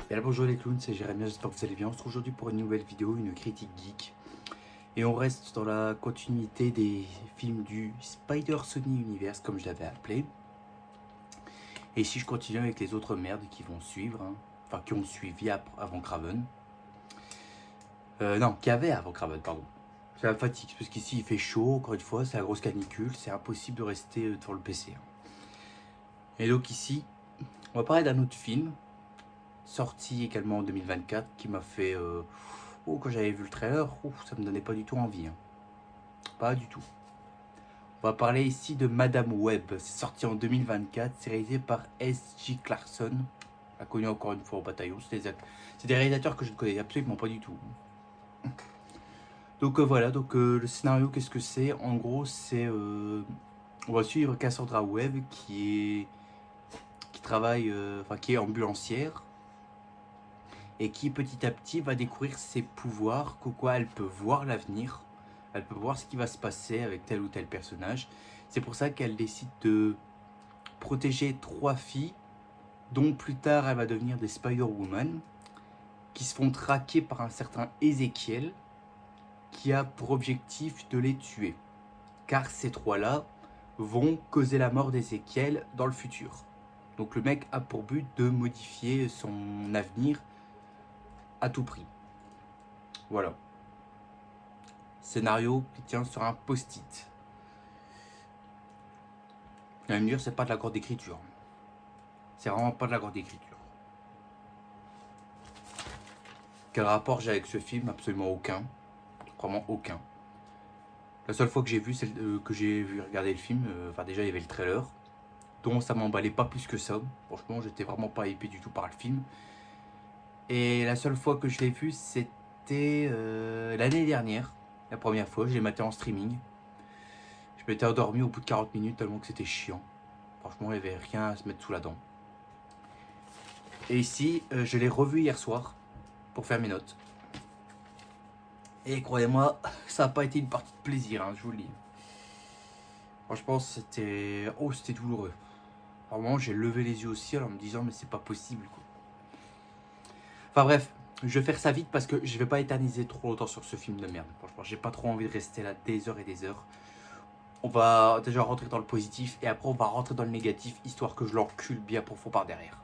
Et là, bonjour les clowns, c'est Jérémy, j'espère que vous allez bien. On se retrouve aujourd'hui pour une nouvelle vidéo, une critique geek. Et on reste dans la continuité des films du Spider-Sony Universe, comme je l'avais appelé. Et ici, je continue avec les autres merdes qui vont suivre, hein. Enfin qui ont suivi avant Kraven. Non, qui avaient avant Kraven, pardon. C'est la fatigue, parce qu'ici il fait chaud, encore une fois, c'est la grosse canicule, c'est impossible de rester devant le PC. Et donc ici, on va parler d'un autre film, sorti également en 2024, qui m'a fait... quand j'avais vu le trailer, ça me donnait pas du tout envie. Hein. Pas du tout. On va parler ici de Madame Web. C'est sorti en 2024, c'est réalisé par S.J. Clarkson. On l'a connu encore une fois au bataillon. C'est des réalisateurs que je ne connais absolument pas du tout. Donc voilà, le scénario, qu'est-ce que c'est? En gros, c'est... on va suivre Cassandra Webb qui travaille, qui est ambulancière. Et qui petit à petit va découvrir ses pouvoirs, quoi elle peut voir l'avenir, elle peut voir ce qui va se passer avec tel ou tel personnage. C'est pour ça qu'elle décide de protéger 3 filles, dont plus tard elle va devenir des Spider-Woman, qui se font traquer par un certain Ezekiel, qui a pour objectif de les tuer. Car ces 3-là vont causer la mort d'Ezekiel dans le futur. Donc le mec a pour but de modifier son avenir à tout prix. Voilà. Scénario qui tient sur un post-it. Vous allez me dire, c'est pas de la grande écriture. C'est vraiment pas de la grande écriture. Quel rapport j'ai avec ce film? Absolument aucun. Vraiment aucun. La seule fois que j'ai vu, regarder le film, déjà il y avait le trailer, dont ça m'emballait pas plus que ça. Franchement, j'étais vraiment pas hypé du tout par le film. Et la seule fois que je l'ai vu, c'était l'année dernière. La première fois, je l'ai maté en streaming. Je m'étais endormi au bout de 40 minutes tellement que c'était chiant. Franchement, il n'y avait rien à se mettre sous la dent. Et ici, je l'ai revu hier soir pour faire mes notes. Et croyez-moi, ça n'a pas été une partie de plaisir, hein, je vous le dis. Franchement, c'était douloureux. Vraiment, j'ai levé les yeux au ciel en me disant, mais c'est pas possible, quoi. Enfin bref, je vais faire ça vite parce que je vais pas éterniser trop longtemps sur ce film de merde. Franchement, j'ai pas trop envie de rester là des heures et des heures. On va déjà rentrer dans le positif et après on va rentrer dans le négatif, histoire que je l'encule bien profond par derrière.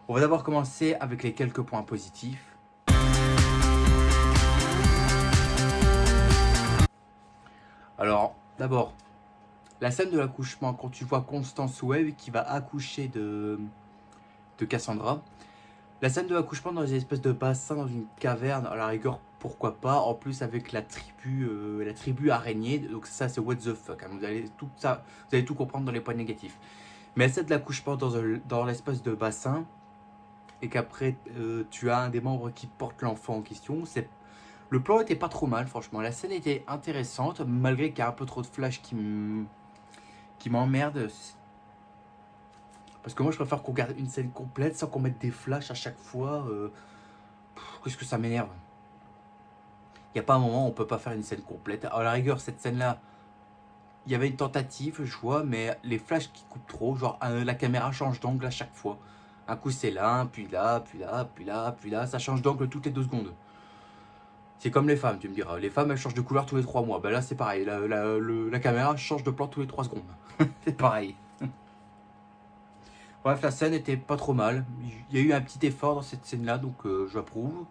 On va d'abord commencer avec les quelques points positifs. Alors, d'abord, la scène de l'accouchement, quand tu vois Constance Webb qui va accoucher de Cassandra. La scène de l'accouchement dans une espèce de bassin, dans une caverne, à la rigueur, pourquoi pas. En plus avec la tribu araignée, donc ça c'est what the fuck. Hein. Vous allez tout comprendre dans les points négatifs. Mais la scène de l'accouchement dans l'espèce de bassin, et qu'après tu as un des membres qui porte l'enfant en question, le plan était pas trop mal, franchement. La scène était intéressante, malgré qu'il y a un peu trop de flash qui m'emmerde. Parce que moi je préfère qu'on garde une scène complète sans qu'on mette des flashs à chaque fois. Qu'est-ce que ça m'énerve. Il n'y a pas un moment où on peut pas faire une scène complète. À la rigueur, cette scène-là, il y avait une tentative, je vois, mais les flashs qui coupent trop, genre la caméra change d'angle à chaque fois. Un coup c'est là, puis là, puis là, puis là, puis là, ça change d'angle toutes les 2 secondes. C'est comme les femmes, tu me diras. Les femmes, elles changent de couleur tous les 3 mois. Ben là, c'est pareil. La caméra change de plan tous les 3 secondes. C'est pareil. Bref, la scène était pas trop mal. Il y a eu un petit effort dans cette scène-là, donc j'approuve.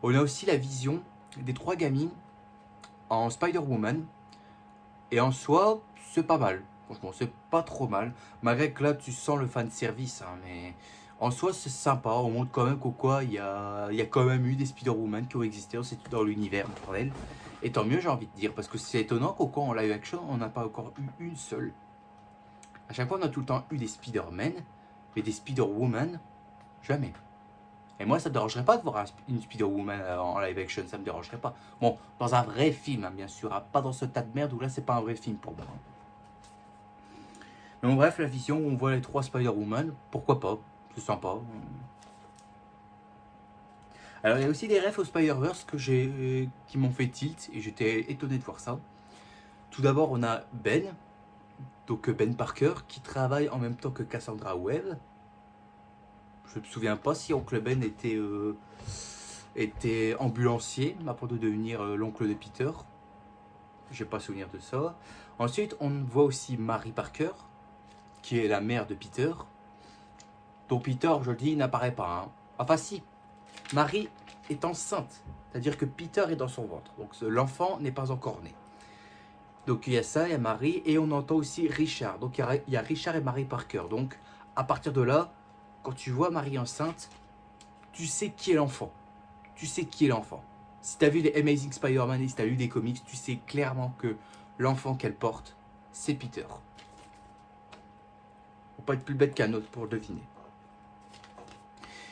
On a aussi la vision des 3 gamines en Spider-Woman. Et en soi, c'est pas mal. Franchement, c'est pas trop mal. Malgré que là, tu sens le fan service. Hein, mais en soi, c'est sympa. On montre quand même il y a quand même eu des Spider-Woman qui ont existé dans l'univers, bordel. Et tant mieux, j'ai envie de dire. Parce que c'est étonnant qu'au en live action, on n'a pas encore eu une seule. À chaque fois, on a tout le temps eu des Spider-Man, mais des Spider-Woman, jamais. Et moi, ça me dérangerait pas de voir une Spider-Woman en live action, ça me dérangerait pas. Bon, dans un vrai film, hein, bien sûr, hein, pas dans ce tas de merde où là, c'est pas un vrai film pour moi. Mais bon, bref, la vision où on voit les 3 Spider-Woman, pourquoi pas, c'est sympa. Alors, il y a aussi des refs au Spider-Verse qui m'ont fait tilt, et j'étais étonné de voir ça. Tout d'abord, on a Ben, donc Ben Parker, qui travaille en même temps que Cassandra Webb. Je ne me souviens pas si Oncle Ben était ambulancier avant de devenir l'oncle de Peter. J'ai pas souvenir de ça. Ensuite, on voit aussi Mary Parker, qui est la mère de Peter. dont Peter, je le dis, n'apparaît pas. Hein. Enfin si, Mary est enceinte. C'est-à-dire que Peter est dans son ventre. Donc l'enfant n'est pas encore né. Donc il y a ça, il y a Mary. Et on entend aussi Richard. Donc il y a Richard et Mary Parker. Donc à partir de là, quand tu vois Mary enceinte, tu sais qui est l'enfant. Tu sais qui est l'enfant. Si tu as vu les Amazing Spider-Man et si tu as lu des comics, tu sais clairement que l'enfant qu'elle porte, c'est Peter. Faut pas être plus bête qu'un autre pour le deviner.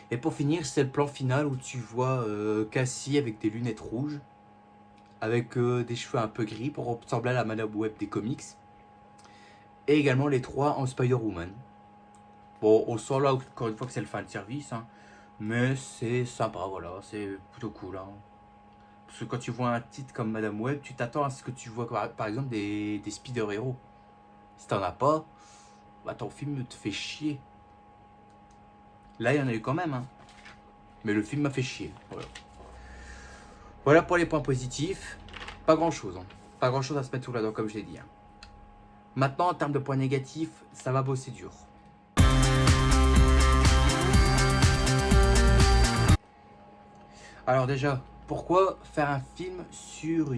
Et pour finir, c'est le plan final où tu vois Cassie avec des lunettes rouges, avec des cheveux un peu gris pour ressembler à la Madame Web des comics. Et également les trois en Spider-Woman. Bon, on sent là encore une fois que c'est le fan service, hein, mais c'est sympa, voilà, c'est plutôt cool. Hein. Parce que quand tu vois un titre comme Madame Web, tu t'attends à ce que tu vois par exemple des Spider-Héros. Si t'en as pas, bah, ton film te fait chier. Là, il y en a eu quand même, hein. Mais le film m'a fait chier. Voilà. Voilà pour les points positifs. Pas grand chose. Hein. Pas grand chose à se mettre sous la dent, comme je l'ai dit. Hein. Maintenant, en termes de points négatifs, ça va bosser dur. Alors déjà, pourquoi faire un film sur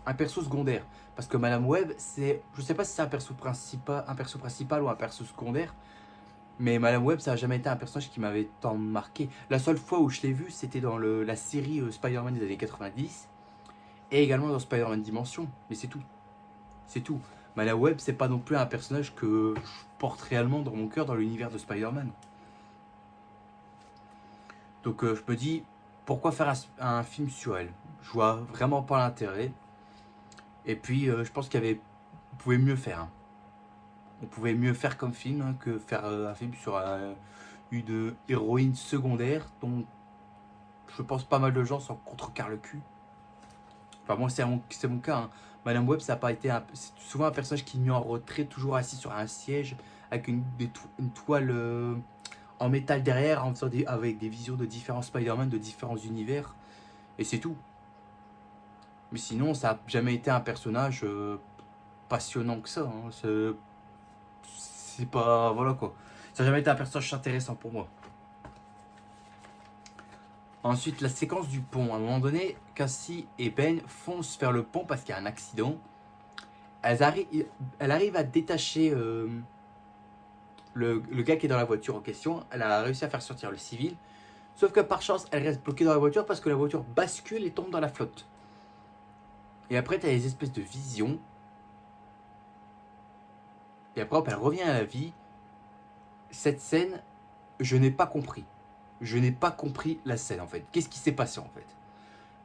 un perso secondaire? Parce que Madame Web, c'est, je sais pas si c'est un perso principal ou un perso secondaire, mais Madame Web, ça n'a jamais été un personnage qui m'avait tant marqué. La seule fois où je l'ai vu, c'était dans la série Spider-Man des années 90, et également dans Spider-Man Dimension, mais c'est tout. C'est tout. Madame Web, c'est pas non plus un personnage que je porte réellement dans mon cœur dans l'univers de Spider-Man. Donc je me dis, pourquoi faire un film sur elle? Je vois vraiment pas l'intérêt. Et puis je pense on pouvait mieux faire. Hein. On pouvait mieux faire comme film hein, que faire un film sur une héroïne secondaire dont je pense pas mal de gens s'en contrecarrent le cul. Enfin moi c'est mon cas. Hein. Madame Web, ça n'a pas été c'est souvent un personnage qui est mis en retrait, toujours assis sur un siège avec une toile en métal derrière, avec des visions de différents Spider-Man, de différents univers. Et c'est tout. Mais sinon, ça n'a jamais été un personnage passionnant que ça. Hein. C'est pas... Voilà quoi. Ça n'a jamais été un personnage intéressant pour moi. Ensuite, la séquence du pont. À un moment donné, Cassie et Ben foncent vers le pont parce qu'il y a un accident. Elle arrive à détacher le gars qui est dans la voiture en question. Elle a réussi à faire sortir le civil. Sauf que par chance, elle reste bloquée dans la voiture parce que la voiture bascule et tombe dans la flotte. Et après, tu as des espèces de visions. Et après, hop, elle revient à la vie. Cette scène, je n'ai pas compris. Je n'ai pas compris la scène en fait. Qu'est-ce qui s'est passé en fait?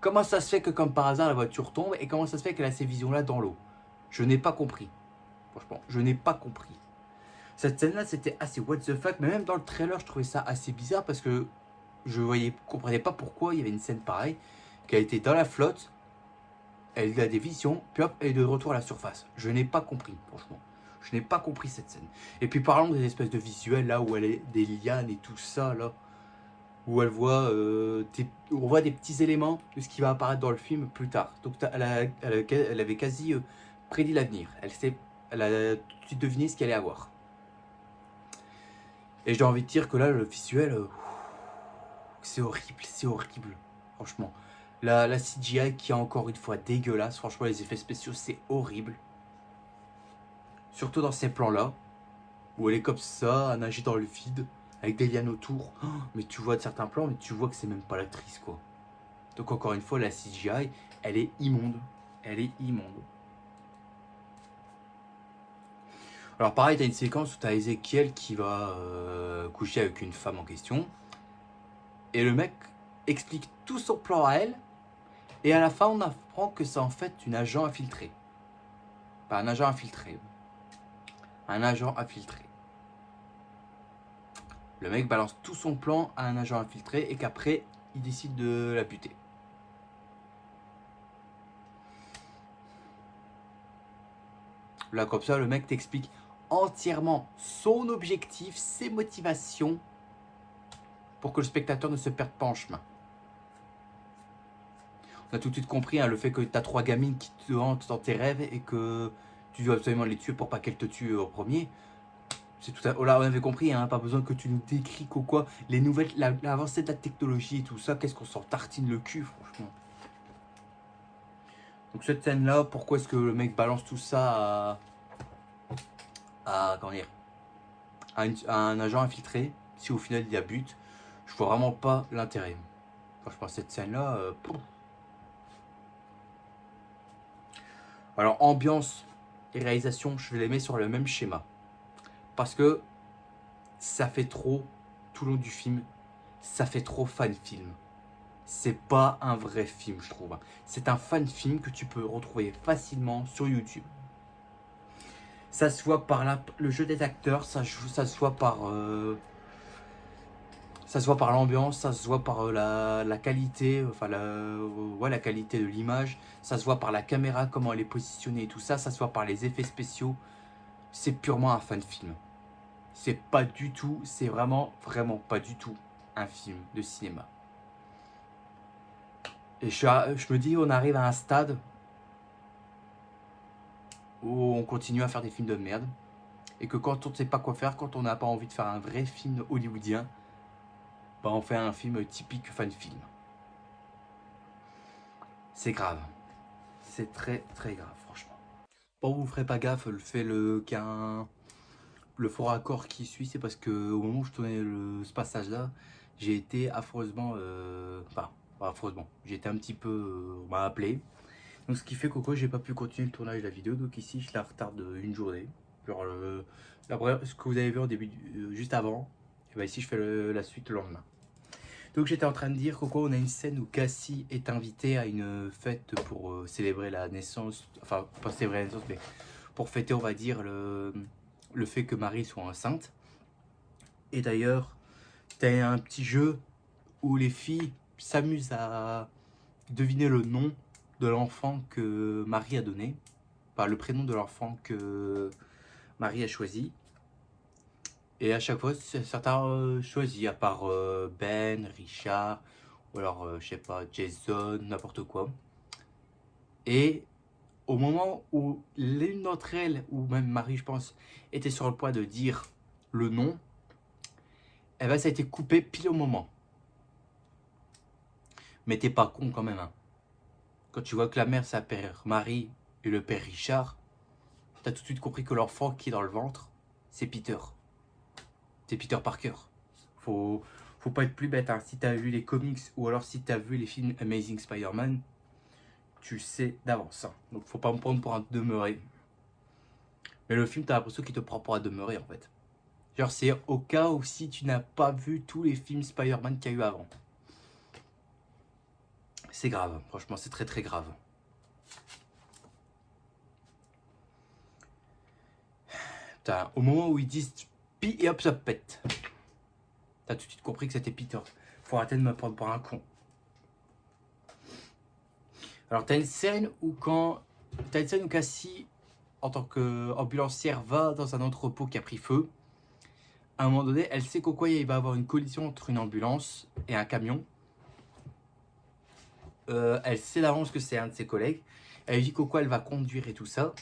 Comment ça se fait que comme par hasard la voiture tombe et comment ça se fait qu'elle a ces visions-là dans l'eau? Je n'ai pas compris. Franchement, je n'ai pas compris. Cette scène-là, c'était assez what the fuck. Mais même dans le trailer, je trouvais ça assez bizarre parce que je comprenais pas pourquoi il y avait une scène pareille. Qu'elle était dans la flotte, elle a des visions, puis hop, elle est de retour à la surface. Je n'ai pas compris, franchement. Je n'ai pas compris cette scène. Et puis parlons des espèces de visuels là où elle est des lianes et tout ça là. Où elle voit, on voit des petits éléments de ce qui va apparaître dans le film plus tard. Donc elle avait quasi prédit l'avenir. Elle a tout de suite deviné ce qu'elle allait avoir. Et j'ai envie de dire que là, le visuel, c'est horrible, franchement. La CGI qui est encore une fois dégueulasse, franchement les effets spéciaux c'est horrible. Surtout dans ces plans-là, où elle est comme ça, à nager dans le vide, avec des lianes autour. Oh, mais tu vois de certains plans, mais tu vois que c'est même pas l'actrice quoi. Donc encore une fois, la CGI, elle est immonde. Elle est immonde. Alors pareil, t'as une séquence où t'as Ezekiel qui va coucher avec une femme en question. Et le mec explique tout son plan à elle. Et à la fin, on apprend que c'est en fait une agent infiltrée. Pas un agent infiltré. Un agent infiltré. Le mec balance tout son plan à un agent infiltré et qu'après, il décide de la buter. Là, comme ça, le mec t'explique entièrement son objectif, ses motivations, pour que le spectateur ne se perde pas en chemin. On a tout de suite compris hein, le fait que tu as 3 gamines qui te hantent dans tes rêves et que tu dois absolument les tuer pour pas qu'elles te tuent au premier. C'est tout à... Oh là, on avait compris, hein, pas besoin que tu nous décris quoi, les nouvelles, l'avancée de la technologie et tout ça, qu'est-ce qu'on s'en tartine le cul, franchement. Donc cette scène-là, pourquoi est-ce que le mec balance tout ça comment dire, à un agent infiltré, si au final il y a but, je vois vraiment pas l'intérêt. Franchement, cette scène-là, alors ambiance et réalisation, je les mets sur le même schéma. Parce que ça fait trop, tout le long du film, ça fait trop fan film. C'est pas un vrai film, je trouve. C'est un fan film que tu peux retrouver facilement sur YouTube. Ça se voit par le jeu des acteurs, ça se voit par l'ambiance, ça se voit par la qualité, enfin la qualité de l'image, ça se voit par la caméra, comment elle est positionnée et tout ça, ça se voit par les effets spéciaux. C'est purement un fan film. C'est pas du tout, c'est vraiment pas du tout un film de cinéma. Et je me dis, on arrive à un stade où on continue à faire des films de merde. Et que quand on ne sait pas quoi faire, quand on n'a pas envie de faire un vrai film hollywoodien, bah on fait un film typique fan film. C'est grave. C'est très grave, franchement. Bon, vous ferez pas gaffe, le faux raccord qui suit, c'est parce que au moment où je tournais ce passage-là, j'ai été affreusement, affreusement, j'ai été un petit peu, on m'a appelé. Donc ce qui fait que j'ai pas pu continuer le tournage de la vidéo, donc ici je la retarde une journée. Genre ce que vous avez vu au début, juste avant, et bah ici je fais la suite le lendemain. Donc j'étais en train de dire on a une scène où Cassie est invitée à une fête pour célébrer la naissance, enfin pas célébrer la naissance mais pour fêter on va dire le fait que Marie soit enceinte. Et d'ailleurs, tu as un petit jeu où les filles s'amusent à deviner le nom de l'enfant que Marie a donné, enfin le prénom de l'enfant que Marie a choisi. Et à chaque fois, certains choisissent, à part Ben, Richard, ou alors, je sais pas, Jason, n'importe quoi. Et au moment où l'une d'entre elles, ou même Marie, je pense, était sur le point de dire le nom, eh ben, ça a été coupé pile au moment. Mais t'es pas con quand même. Hein. Quand tu vois que la mère s'appelle Marie et le père Richard, t'as tout de suite compris que l'enfant qui est dans le ventre, c'est Peter. C'est Peter Parker. Faut pas être plus bête. Hein. Si t'as vu les comics ou alors si t'as vu les films Amazing Spider-Man, tu le sais d'avance. Hein. Donc faut pas me prendre pour un demeuré. Mais le film, t'as l'impression qu'il te prend pour un demeuré en fait. Genre c'est au cas où si tu n'as pas vu tous les films Spider-Man qu'il y a eu avant. C'est grave, franchement c'est très grave. Au moment où ils disent pi et hop ça pète. T'as tout de suite compris que c'était Peter. Faut arrêter de me prendre pour un con. Alors t'as une scène où Cassie, en tant qu'ambulancière, va dans un entrepôt qui a pris feu. À un moment donné, elle sait il va y avoir une collision entre une ambulance et un camion. Elle sait d'avance que c'est un de ses collègues. Elle dit elle va conduire et tout ça.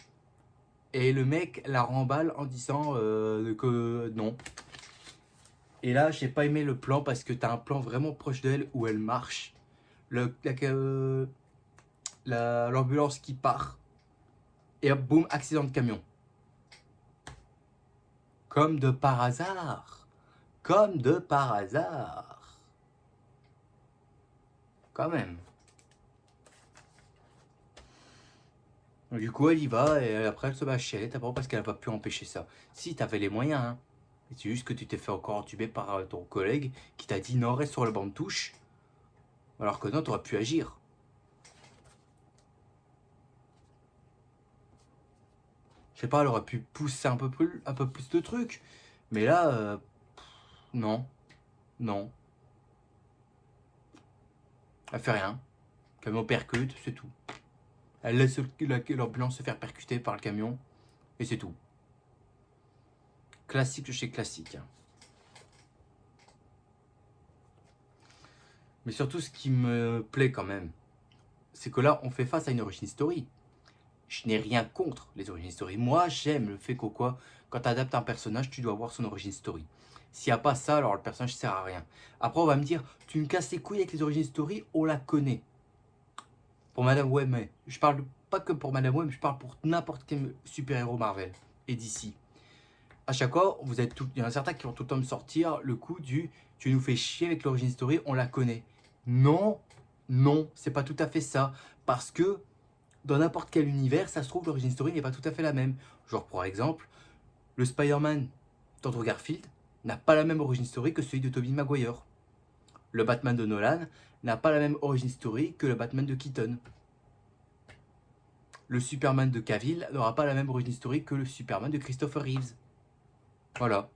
Et le mec la remballe en disant que non. Et là, j'ai pas aimé le plan parce que t'as un plan vraiment proche d'elle où elle marche. L'ambulance qui part. Et hop, boum, accident de camion. Comme de par hasard. Comme de par hasard. Quand même. Donc, du coup, elle y va et après, elle se bat chier. D'abord parce qu'elle n'a pas pu empêcher ça. Si, t'avais les moyens. Hein. C'est juste que tu t'es fait encore entuber par ton collègue qui t'a dit non, reste sur le banc de touche. Alors que non, t'aurais pu agir. Je sais pas, elle aurait pu pousser un peu plus de trucs. Mais là, non. Non. Elle fait rien. Le camion percute, c'est tout. Elle laisse l'ambulance se faire percuter par le camion. Et c'est tout. Classique de chez classique. Mais surtout, ce qui me plaît quand même, c'est que là, on fait face à une origin story. Je n'ai rien contre les origin story. Moi, j'aime le fait qu'au quoi, quand tu adaptes un personnage, tu dois avoir son origin story. S'il n'y a pas ça, alors le personnage ne sert à rien. Après, on va me dire, tu me casses les couilles avec les origin story, on la connaît. Pour Madame Web, mais je parle pas que pour Madame Web, je parle pour n'importe quel super-héros Marvel et d'ici. À chaque fois, il y en a certains qui vont tout le temps me sortir le coup du tu nous fais chier avec l'origin story, on la connaît. Non, non, c'est pas tout à fait ça. Parce que dans n'importe quel univers, ça se trouve, l'origin story n'est pas tout à fait la même. Genre, par exemple, le Spider-Man d'Andrew Garfield n'a pas la même origin story que celui de Tobey Maguire. Le Batman de Nolan n'a pas la même origin story que le Batman de Keaton. Le Superman de Cavill n'aura pas la même origin story que le Superman de Christopher Reeves. Voilà.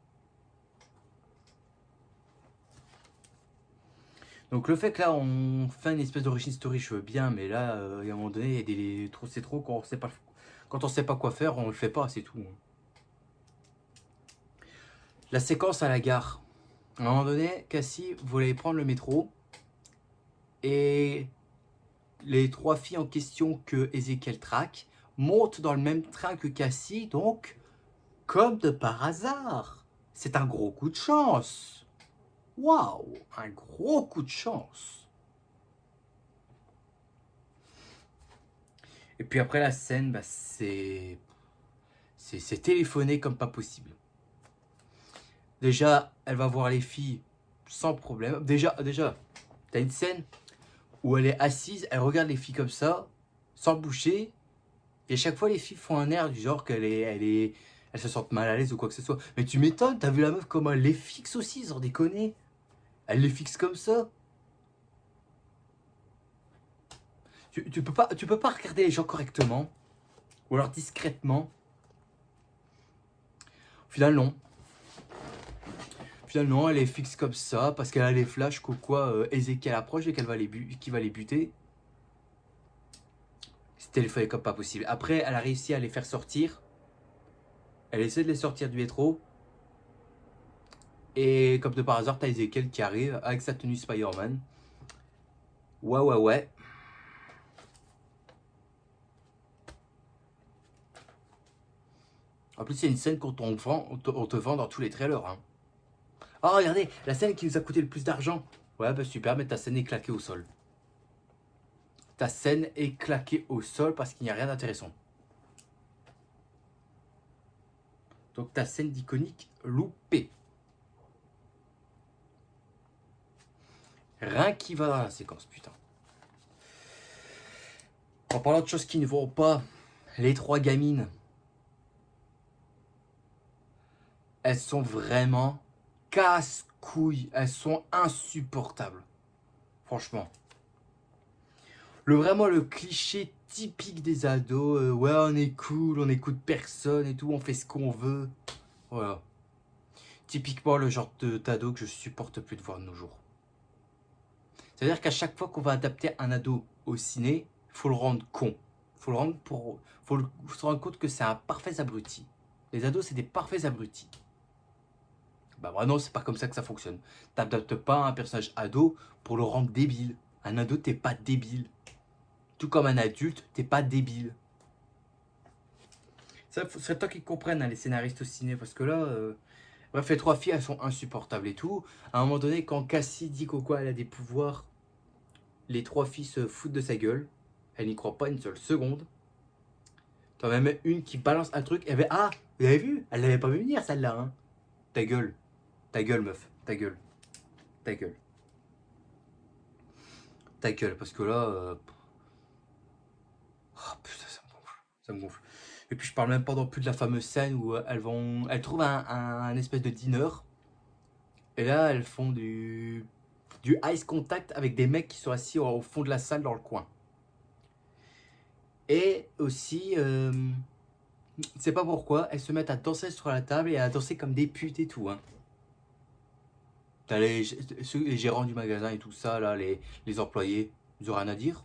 Donc le fait que là on fait une espèce d'origin story, je veux bien, mais là, à un moment donné, c'est trop quand on sait pas quoi faire, on le fait pas, c'est tout. La séquence à la gare. À un moment donné, Cassie voulait prendre le métro et les trois filles en question que Ezekiel traque montent dans le même train que Cassie, donc comme de par hasard. C'est un gros coup de chance. Waouh, un gros coup de chance. Et puis après la scène, bah, c'est téléphoné comme pas possible. Déjà, elle va voir les filles sans problème. Déjà, t'as une scène où elle est assise, elle regarde les filles comme ça, sans bouger. Et à chaque fois, les filles font un air du genre elles se sentent mal à l'aise ou quoi que ce soit. Mais tu m'étonnes, t'as vu la meuf comment elle les fixe aussi, sans déconner. Elle les fixe comme ça. Tu peux pas regarder les gens correctement. Ou alors discrètement. Au final, non. Finalement, elle est fixe comme ça parce qu'elle a les flashs qu'au quoi Ezekiel approche et qu'il va les buter. C'était le fait comme pas possible. Après, elle a réussi à les faire sortir. Elle essaie de les sortir du métro. Et comme de par hasard, t'as Ezekiel qui arrive avec sa tenue Spider-Man. Ouais. En plus, c'est une scène qu'on on te vend dans tous les trailers. Hein. Oh, regardez, la scène qui nous a coûté le plus d'argent. Ouais, bah super, mais ta scène est claquée au sol. Ta scène est claquée au sol parce qu'il n'y a rien d'intéressant. Donc ta scène d'iconique loupée. Rien qui va dans la séquence, putain. En parlant de choses qui ne vont pas, les trois gamines, elles sont vraiment casse-couilles. Elles sont insupportables. Franchement. Vraiment le cliché typique des ados. Ouais, on est cool, on écoute personne et tout, on fait ce qu'on veut. Voilà. Typiquement le genre d'ado que je supporte plus de voir de nos jours. C'est-à-dire qu'à chaque fois qu'on va adapter un ado au ciné, faut le rendre con. Faut se rendre compte que c'est un parfait abruti. Les ados, c'est des parfaits abrutis. Bah non, c'est pas comme ça que ça fonctionne. T'adaptes pas un personnage ado pour le rendre débile. Un ado, t'es pas débile. Tout comme un adulte, t'es pas débile. Ça, ce serait toi qui comprennent hein, les scénaristes au ciné, parce que là, bref, les trois filles, elles sont insupportables et tout. À un moment donné, quand Cassie dit qu'au quoi elle a des pouvoirs, les trois filles se foutent de sa gueule. Elle n'y croit pas une seule seconde. T'en as même une qui balance un truc. Elle fait ah, vous avez vu? Elle l'avait pas vu venir celle-là. Hein. Ta gueule, meuf, ta gueule, ta gueule, ta gueule, parce que là, oh putain, ça me gonfle. Et puis je parle même pas non plus de la fameuse scène où elles trouvent un espèce de dîner. Et là, elles font du ice contact avec des mecs qui sont assis au fond de la salle dans le coin. Et aussi, c'est pas pourquoi, elles se mettent à danser sur la table et à danser comme des putes et tout. Hein. T'as les gérants du magasin et tout ça, là, les employés, ils ont rien à dire?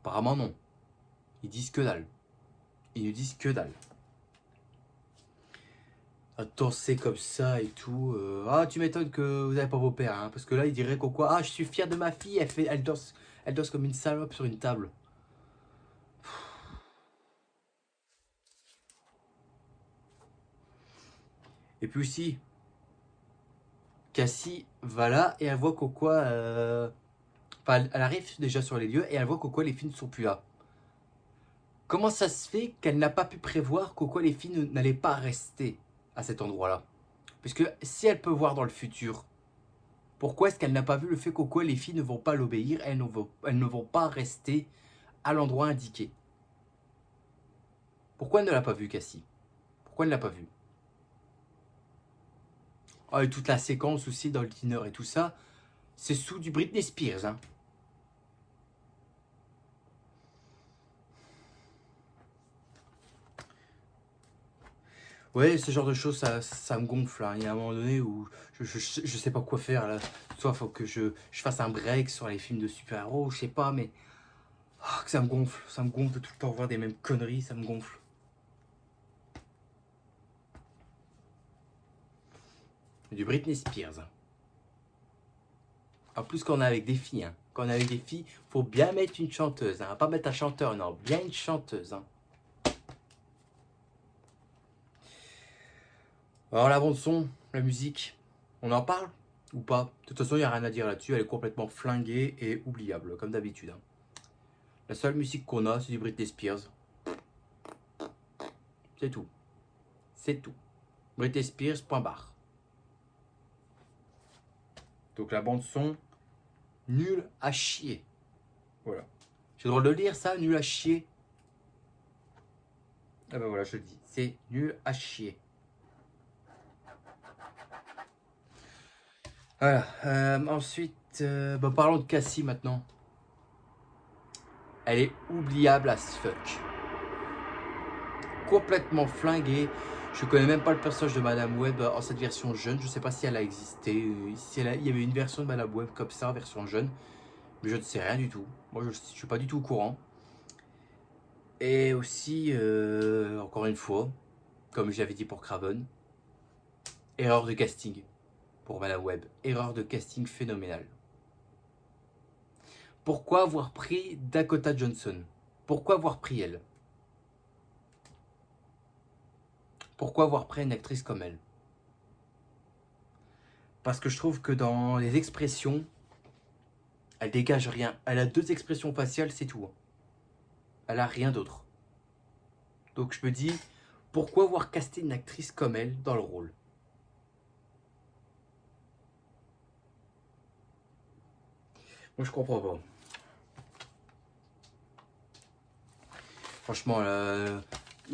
Apparemment non. Ils disent que dalle. ils ne disent que dalle. À danser comme ça et tout. Ah, tu m'étonnes que vous n'avez pas vos pères, hein, parce que là, ils diraient quoi. Ah, je suis fier de ma fille, elle danse comme une salope sur une table. Et puis aussi, Cassie va là et elle voit enfin, elle arrive déjà sur les lieux et elle voit les filles ne sont plus là. Comment ça se fait qu'elle n'a pas pu prévoir les filles n'allaient pas rester à cet endroit-là? Puisque si elle peut voir dans le futur, pourquoi est-ce qu'elle n'a pas vu le fait les filles ne vont pas l'obéir, elles ne vont pas rester à l'endroit indiqué? Pourquoi elle ne l'a pas vu, Cassie? Pourquoi elle ne l'a pas vu? Oh, et toute la séquence aussi dans le dîner et tout ça, c'est sous du Britney Spears, hein. Ouais, ce genre de choses, ça me gonfle, hein. Il y a un moment donné où je sais pas quoi faire, là. Soit il faut que je fasse un break sur les films de super-héros, je sais pas, mais que ça me gonfle. Ça me gonfle de tout le temps voir des mêmes conneries, ça me gonfle. Du Britney Spears. En plus, quand on est avec des filles, hein. Quand on est avec des filles, faut bien mettre une chanteuse, hein. Pas mettre un chanteur, non, bien une chanteuse, hein. Alors la bande son, la musique, on en parle ou pas? De toute façon, il n'y a rien à dire là-dessus, elle est complètement flinguée et oubliable, comme d'habitude, hein. La seule musique qu'on a, c'est du Britney Spears. C'est tout. C'est tout. Britney Spears, point barre. Donc la bande son, nul à chier. Voilà. J'ai le droit de le dire ça, nul à chier. Ah ben voilà, je le dis. C'est nul à chier. Voilà. Ensuite, parlons de Cassie maintenant. Elle est oubliable as fuck. Complètement flinguée. Je connais même pas le personnage de Madame Web en cette version jeune. Je sais pas si elle a existé. Si il y avait une version de Madame Web comme ça, version jeune. Mais je ne sais rien du tout. Moi, je suis pas du tout au courant. Et aussi, encore une fois, comme j'avais dit pour Craven, erreur de casting pour Madame Web. Erreur de casting phénoménale. Pourquoi avoir pris Dakota Johnson? Pourquoi avoir pris elle? Pourquoi avoir pris une actrice comme elle? Parce que je trouve que dans les expressions, elle dégage rien. Elle a 2 expressions faciales, c'est tout. Elle a rien d'autre. Donc je me dis, pourquoi avoir casté une actrice comme elle dans le rôle? Moi je comprends pas. Franchement,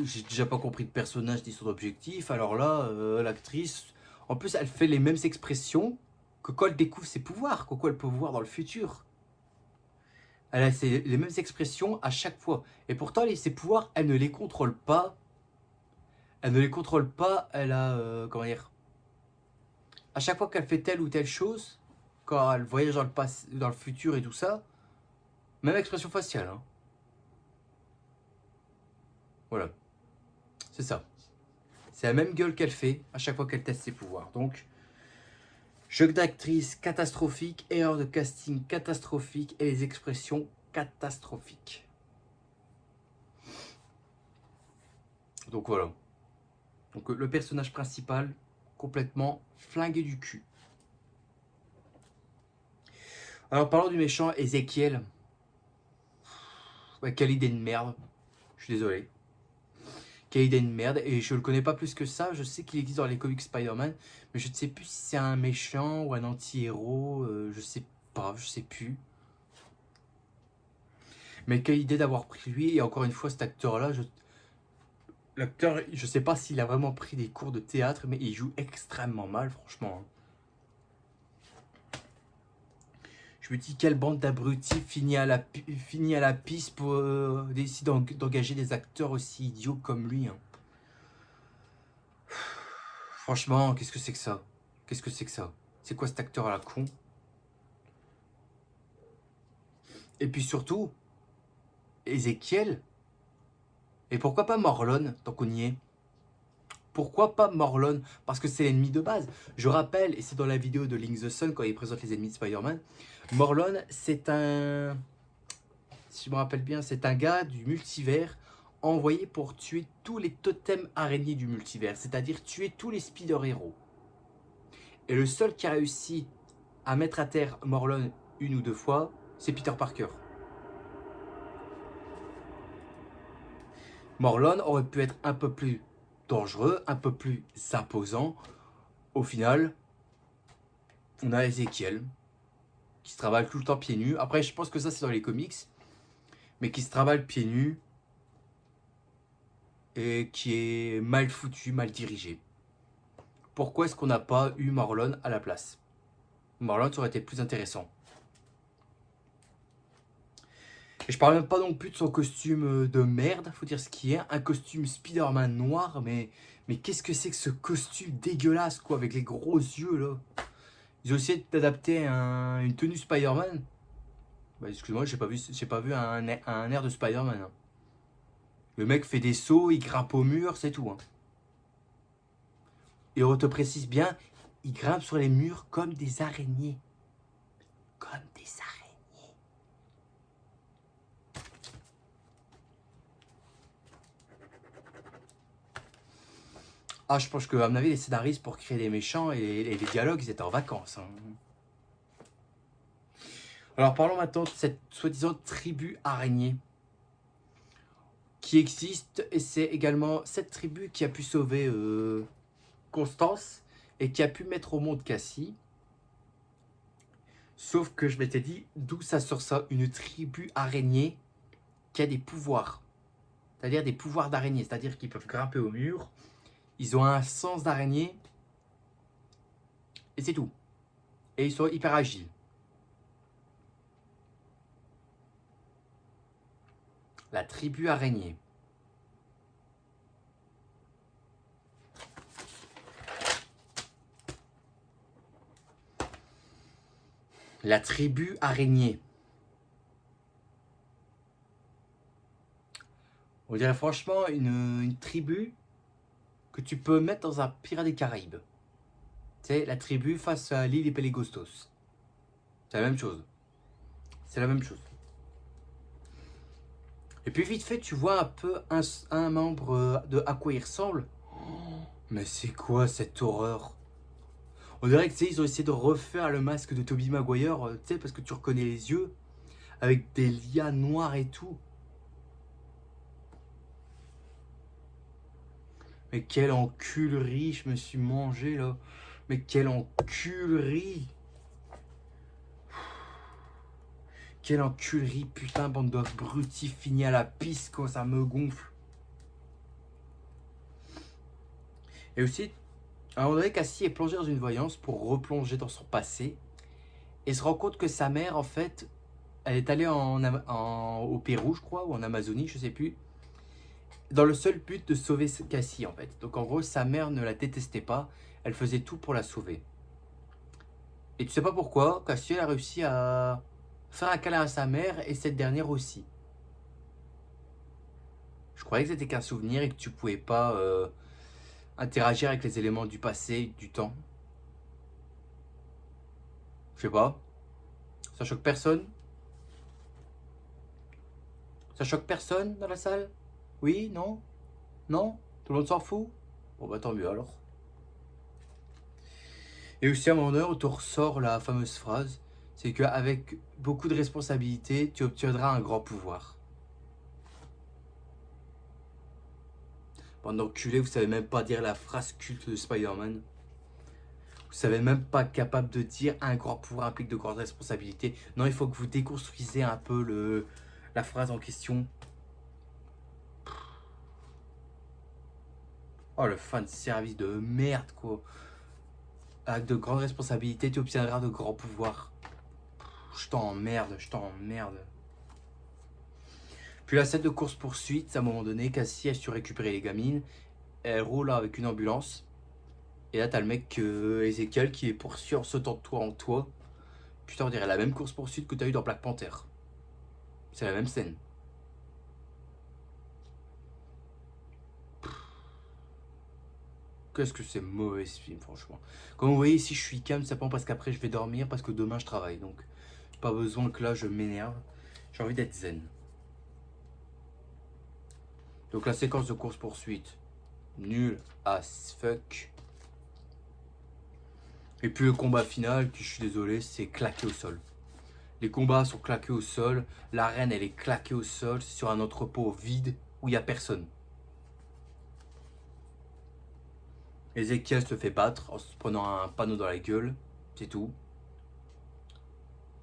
j'ai déjà pas compris de personnage ni son objectif. Alors là, l'actrice, en plus, elle fait les mêmes expressions que quand elle découvre ses pouvoirs, que quoi elle peut voir dans le futur. Elle a les mêmes expressions à chaque fois. Et pourtant, ses pouvoirs, elle ne les contrôle pas. Elle ne les contrôle pas. Elle a, comment dire, à chaque fois qu'elle fait telle ou telle chose, quand elle voyage dans le passé, dans le futur et tout ça, même expression faciale, hein. Voilà, c'est ça. C'est la même gueule qu'elle fait à chaque fois qu'elle teste ses pouvoirs. Donc, jeu d'actrice catastrophique, erreur de casting catastrophique et les expressions catastrophiques. Donc voilà. Donc le personnage principal, complètement flingué du cul. Alors parlons du méchant Ezekiel. Ouais, quelle idée de merde. Je suis désolé. Quelle idée de merde. Et je le connais pas plus que ça. Je sais qu'il existe dans les comics Spider-Man. Mais je ne sais plus si c'est un méchant ou un anti-héros. Je sais pas. Je sais plus. Mais quelle idée d'avoir pris lui. Et encore une fois, cet acteur-là. L'acteur, je sais pas s'il a vraiment pris des cours de théâtre. Mais il joue extrêmement mal, franchement. Je me dis, quelle bande d'abrutis finit à la piste pour décider d'engager des acteurs aussi idiots comme lui, hein. Franchement, qu'est-ce que c'est que ça? Qu'est-ce que c'est que ça? C'est quoi cet acteur à la con? Et puis surtout, Ezekiel, Et pourquoi pas Morlun, tant qu'on y est? Pourquoi pas Morlun? Parce que c'est l'ennemi de base. Je rappelle, et c'est dans la vidéo de Link the Sun, quand il présente les ennemis de Spider-Man, Morlun, c'est un... Si je me rappelle bien, c'est un gars du multivers envoyé pour tuer tous les totems araignées du multivers, c'est-à-dire tuer tous les Spider-Héros. Et le seul qui a réussi à mettre à terre Morlun une ou deux fois, c'est Peter Parker. Morlun aurait pu être un peu plus dangereux, un peu plus imposant. Au final, on a Ezekiel qui se travaille tout le temps pieds nus. Après, je pense que ça, c'est dans les comics, mais qui se travaille pieds nus et qui est mal foutu, mal dirigé. Pourquoi est-ce qu'on n'a pas eu Morlun à la place? Morlun, ça aurait été plus intéressant. Et je parle même pas non plus de son costume de merde, faut dire ce qui est, un costume Spider-Man noir, mais qu'est-ce que c'est que ce costume dégueulasse, quoi, avec les gros yeux, là. Ils ont essayé d'adapter une tenue Spider-Man. Bah, excuse-moi, j'ai pas vu un air de Spider-Man. Hein. Le mec fait des sauts, il grimpe au mur, c'est tout. Hein. Et on te précise bien, il grimpe sur les murs comme des araignées. Comme des araignées. Ah, je pense que, à mon avis, les scénaristes pour créer les méchants et les dialogues, ils étaient en vacances. Hein. Alors, parlons maintenant de cette soi-disant tribu araignée qui existe. Et c'est également cette tribu qui a pu sauver Constance et qui a pu mettre au monde Cassie. Sauf que je m'étais dit, d'où ça sort ça? Une tribu araignée qui a des pouvoirs. C'est-à-dire des pouvoirs d'araignée. C'est-à-dire qu'ils peuvent grimper au mur. Ils ont un sens d'araignée. Et c'est tout. Et ils sont hyper agiles. La tribu araignée. La tribu araignée. On dirait franchement une tribu que tu peux mettre dans un Pirates des Caraïbes. Tu sais, la tribu face à l'île des Pelagostos. C'est la même chose. C'est la même chose. Et puis vite fait, tu vois un peu un membre de à quoi il ressemble. Mais c'est quoi cette horreur? On dirait que tu sais, ils ont essayé de refaire le masque de Tobey Maguire, tu sais, parce que tu reconnais les yeux, avec des lias noirs et tout. Mais quelle enculerie, je me suis mangé là. Mais quelle enculerie. Quelle enculerie, putain, bande d'abrutis finis à la piste, quoi, ça me gonfle. Et aussi, à un moment donné, Cassie est plongée dans une voyance pour replonger dans son passé. Et se rend compte que sa mère, en fait, elle est allée au Pérou, je crois, ou en Amazonie, je sais plus. Dans le seul but de sauver Cassie, en fait. Donc en gros, sa mère ne la détestait pas. Elle faisait tout pour la sauver. Et tu sais pas pourquoi, Cassie a réussi à faire un câlin à sa mère et cette dernière aussi. Je croyais que c'était qu'un souvenir et que tu pouvais pas interagir avec les éléments du passé, du temps. Je sais pas. Ça choque personne? Ça choque personne dans la salle? Oui? Non? Non? Tout le monde s'en fout? Bon bah tant mieux alors. Et aussi à un moment donné, on te ressort la fameuse phrase, c'est qu'avec beaucoup de responsabilités, tu obtiendras un grand pouvoir. Bande d'enculés, vous savez même pas dire la phrase culte de Spider-Man. Vous savez même pas capable de dire un grand pouvoir implique de grandes responsabilités. Non, il faut que vous déconstruisez un peu la phrase en question. Oh, le fan service de merde, quoi. Avec de grandes responsabilités, tu obtiendras de grands pouvoirs. Je t'emmerde, je t'emmerde. Puis la scène de course-poursuite, à un moment donné, Cassie a su récupérer les gamines. Elle roule avec une ambulance. Et là, t'as le mec Ezekiel qui est poursuivi en sautant de toit en toit. Putain, on dirait la même course-poursuite que t'as eu dans Black Panther. C'est la même scène. Qu'est-ce que c'est mauvais ce film, franchement. Comme vous voyez ici, je suis calme simplement parce qu'après je vais dormir, parce que demain je travaille. Donc, pas besoin que là je m'énerve. J'ai envie d'être zen. Donc la séquence de course-poursuite, nul as fuck. Et puis le combat final, qui je suis désolé, c'est claqué au sol. Les combats sont claqués au sol. L'arène, elle est claquée au sol. C'est sur un entrepôt vide où il n'y a personne. Ezekiel se fait battre en se prenant un panneau dans la gueule. C'est tout.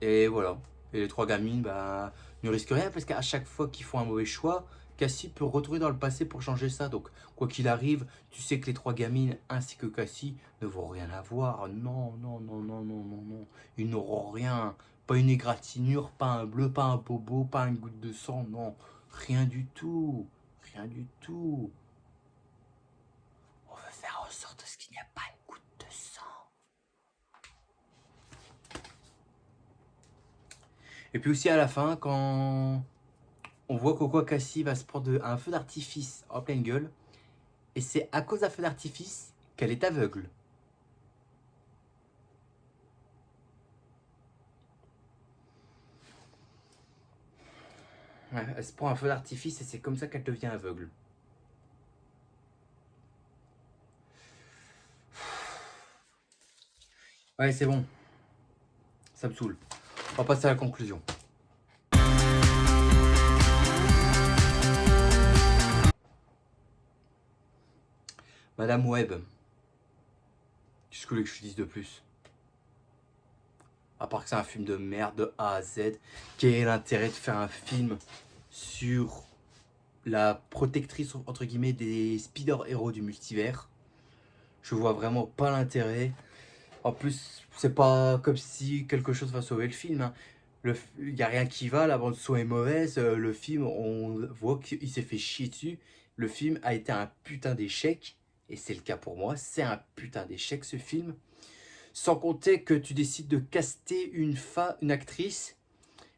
Et voilà. Et les trois gamines bah, ne risquent rien parce qu'à chaque fois qu'ils font un mauvais choix, Cassie peut retourner dans le passé pour changer ça. Donc, quoi qu'il arrive, tu sais que les trois gamines ainsi que Cassie ne vont rien avoir. Non, non, non, non, non, non, non. Ils n'auront rien. Pas une égratignure, pas un bleu, pas un bobo, pas une goutte de sang. Non, rien du tout. Rien du tout. On veut faire en sorte qu'il n'y ait pas une goutte de sang. Et puis aussi à la fin, quand on voit Coco Cassie va se prendre un feu d'artifice en pleine gueule. Et c'est à cause d'un feu d'artifice qu'elle est aveugle. Ouais, elle se prend un feu d'artifice et c'est comme ça qu'elle devient aveugle. Ouais, c'est bon. Ça me saoule. On va passer à la conclusion. Madame Webb. Qu'est-ce que vous voulez que je dise de plus? À part que c'est un film de merde de A à Z. Quel est l'intérêt de faire un film sur la protectrice, entre guillemets, des spider-héros du multivers? Je vois vraiment pas l'intérêt. En plus, c'est pas comme si quelque chose va sauver le film. Hein. Il n'y a rien qui va, la bande-son est mauvaise. Le film, on voit qu'il s'est fait chier dessus. Le film a été un putain d'échec. Et c'est le cas pour moi. C'est un putain d'échec ce film. Sans compter que tu décides de caster une actrice.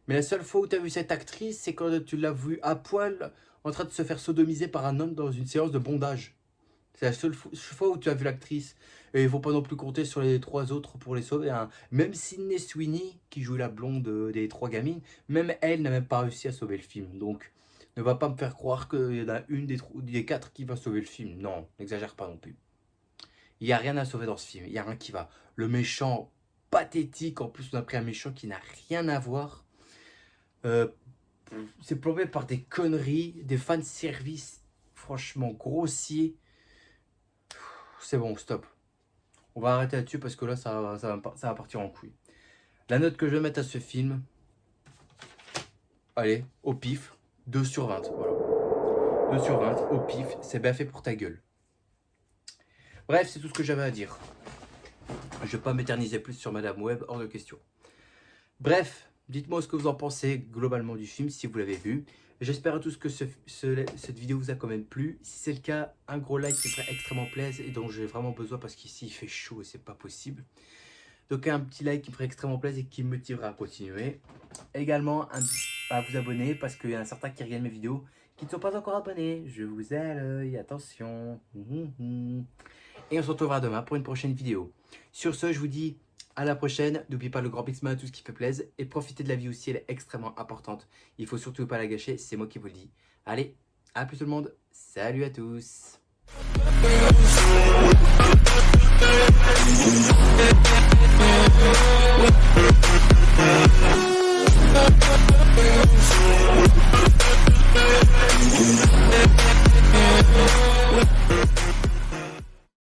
Mais la seule fois où tu as vu cette actrice, c'est quand tu l'as vue à poil en train de se faire sodomiser par un homme dans une séance de bondage. C'est la seule fois où tu as vu l'actrice. Et il ne faut pas non plus compter sur les trois autres pour les sauver. Hein. Même Sydney Sweeney, qui joue la blonde des trois gamines, même elle n'a même pas réussi à sauver le film. Donc, ne va pas me faire croire qu'il y en a une des quatre qui va sauver le film. Non, n'exagère pas non plus. Il n'y a rien à sauver dans ce film. Il n'y a rien qui va. Le méchant, pathétique. En plus, on a pris un méchant qui n'a rien à voir. C'est plombé par des conneries, des fanservice franchement grossiers. C'est bon, stop. On va arrêter là-dessus parce que là, ça va partir en couille. La note que je vais mettre à ce film, allez, au pif, 2 sur 20. Voilà. 2 sur 20, au pif, c'est bien fait pour ta gueule. Bref, c'est tout ce que j'avais à dire. Je ne vais pas m'éterniser plus sur Madame Webb, hors de question. Bref, dites-moi ce que vous en pensez globalement du film, si vous l'avez vu. J'espère à tous que cette vidéo vous a quand même plu. Si c'est le cas, un gros like qui me ferait extrêmement plaisir et dont j'ai vraiment besoin parce qu'ici il fait chaud et c'est pas possible. Donc un petit like qui me ferait extrêmement plaisir et qui me motivera à continuer. Également à vous abonner parce qu'il y en a certains qui regardent mes vidéos qui ne sont pas encore abonnés. Je vous ai à l'œil, attention. Et on se retrouvera demain pour une prochaine vidéo. Sur ce, je vous dis à la prochaine. N'oubliez pas le grand pixma, tout ce qui fait plaisir. Et profitez de la vie aussi, elle est extrêmement importante. Il faut surtout pas la gâcher, c'est moi qui vous le dis. Allez, à plus tout le monde. Salut à tous.